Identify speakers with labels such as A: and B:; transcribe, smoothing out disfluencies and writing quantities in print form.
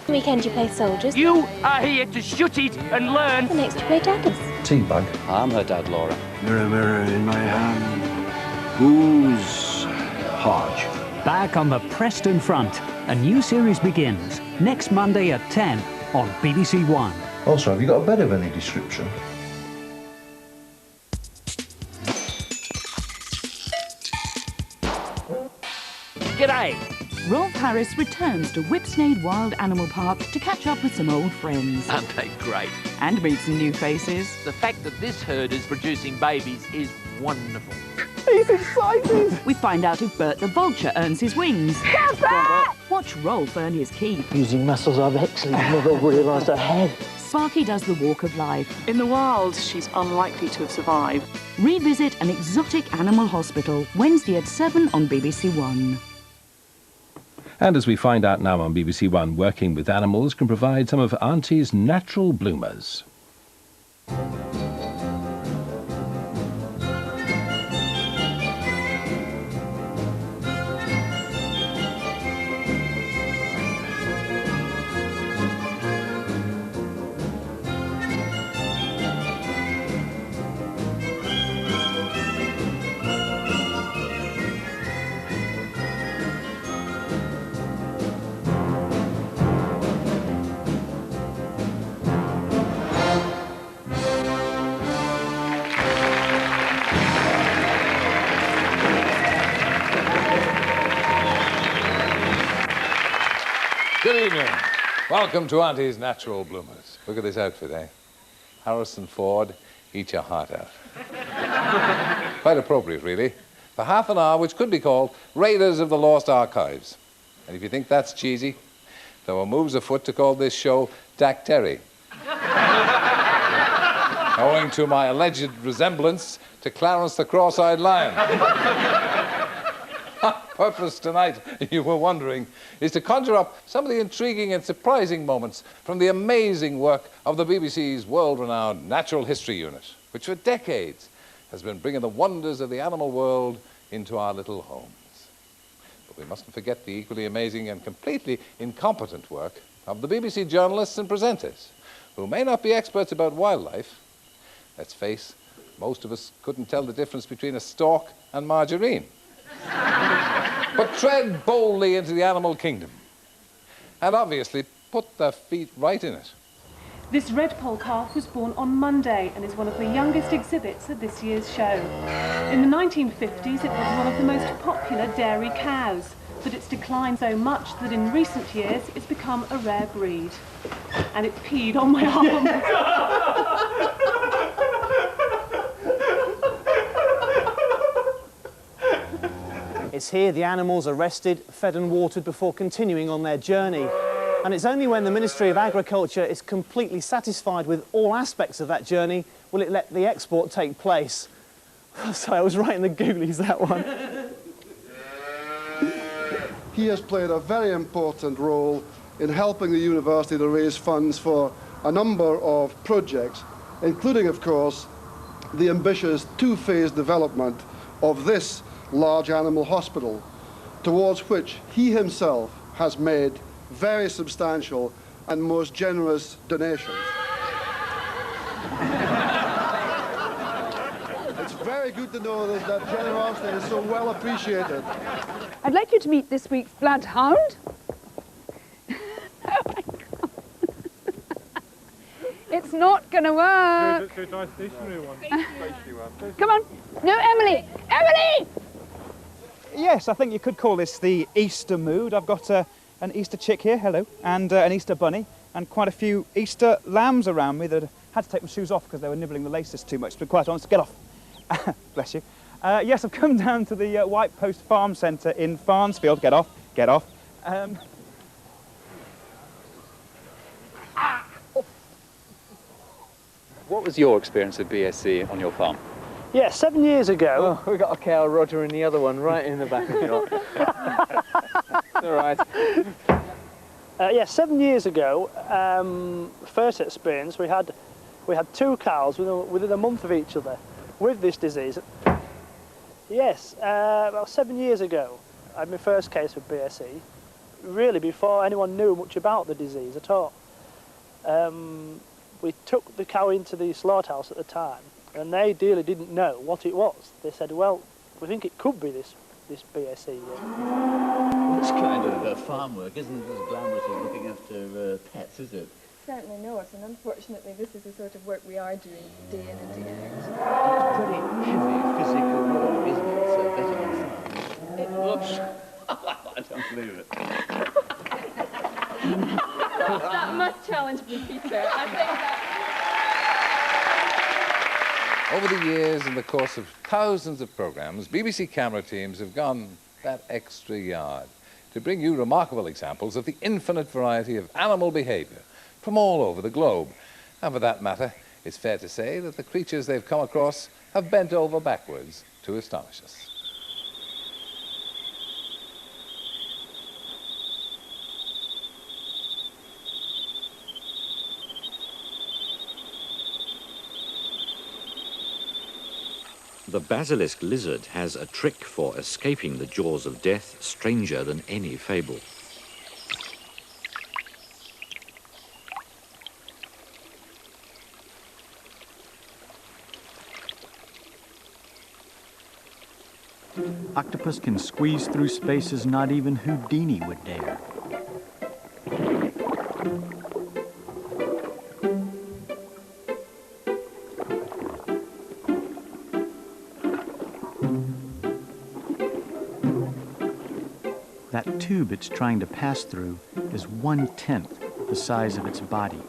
A: Weekend you play soldiers.
B: You are here to shoot it and learn.
A: The next you play daggers.
C: Teabag.
D: I'm her dad, Laura.
E: Mirror, mirror in my hand, who's Hodge?
F: Back on the Preston front, a new series begins next Monday at 10 on BBC1.
C: Also, have you got a bed of any description?
B: G'day.
G: Rolf Harris returns to Whipsnade Wild Animal Park to catch up with some old friends.
B: Aren't they great?
G: And meet some new faces.
B: The fact that this herd is producing babies is wonderful.
G: He's excited! We find out if Bert the Vulture earns his wings. Watch Rolf earn his keep.
H: Using muscles I've actually never realised I had.
G: Sparky does the walk of life.
I: In the wild, she's unlikely to have survived.
G: Revisit an exotic animal hospital, Wednesday at 7 on BBC1.
J: And as we find out now on BBC One, working with animals can provide some of Auntie's natural bloomers.
K: Good evening. Welcome to Auntie's Natural Bloomers. Look at this outfit, eh? Harrison Ford, eat your heart out. Quite appropriate, really, for half an hour which could be called Raiders of the Lost Archives. And if you think that's cheesy, there were moves afoot to call this show Dak Terry. Owing to my alleged resemblance to Clarence the Cross-Eyed Lion. Our purpose tonight, you were wondering, is to conjure up some of the intriguing and surprising moments from the amazing work of the BBC's world-renowned Natural History Unit, which for decades has been bringing the wonders of the animal world into our little homes. But we mustn't forget the equally amazing and completely incompetent work of the BBC journalists and presenters, who may not be experts about wildlife. Let's face, most of us couldn't tell the difference between a stork and margarine. But tread boldly into the animal kingdom and obviously put their feet right in it.
I: This redpoll calf was born on Monday and is one of the youngest exhibits at this year's show. In the 1950s, it was one of the most popular dairy cows, but it's declined so much that in recent years it's become a rare breed. And it peed on my arm.
L: It's here the animals are rested, fed and watered before continuing on their journey. And it's only when the Ministry of Agriculture is completely satisfied with all aspects of that journey will it let the export take place. Sorry, I was right in the goolies, that one.
M: He has played a very important role in helping the university to raise funds for a number of projects, including, of course, the ambitious two-phase development of this large animal hospital, towards which he himself has made very substantial and most generous donations. It's very good to know that that generosity is so well appreciated.
N: I'd like you to meet this week's bloodhound. Oh my God. It's not going to work. Come on. No, Emily. Emily!
O: Yes, I think you could call this the Easter mood. I've got an Easter chick here, hello, and an Easter bunny, and quite a few Easter lambs around me that had to take my shoes off because they were nibbling the laces too much, to be quite honest. Get off. Bless you. Yes, I've come down to the White Post Farm Centre in Farnsfield. Get off, get off.
D: What was your experience of BSc on your farm?
L: Yeah, 7 years ago...
D: Oh, we got a cow, Roger, and the other one right in the back of the shop. All right.
L: Yeah, 7 years ago, first experience, we had two cows within a month of each other with this disease. Yes, about 7 years ago, I had my first case with BSE.
H: really before anyone knew much about the disease at all. We took the cow into the slaughterhouse at the time, and they really didn't know what it was. They said, well, we think it could be this BSE.
P: Well, it's kind of farm work, isn't it, as glamorous as looking after pets, is it?
Q: Certainly not, and unfortunately this is the sort of work we are doing day in and day out.
P: It's pretty heavy physical work, isn't it? So better than farm. Whoops. I don't believe it.
Q: That must challenge me, Peter. I think that...
K: Over the years, in the course of thousands of programmes, BBC camera teams have gone that extra yard to bring you remarkable examples of the infinite variety of animal behaviour from all over the globe. And for that matter, it's fair to say that the creatures they've come across have bent over backwards to astonish us.
R: The basilisk lizard has a trick for escaping the jaws of death stranger than any fable.
S: Octopus can squeeze through spaces not even Houdini would dare. That tube it's trying to pass through is 1/10 the size of its body.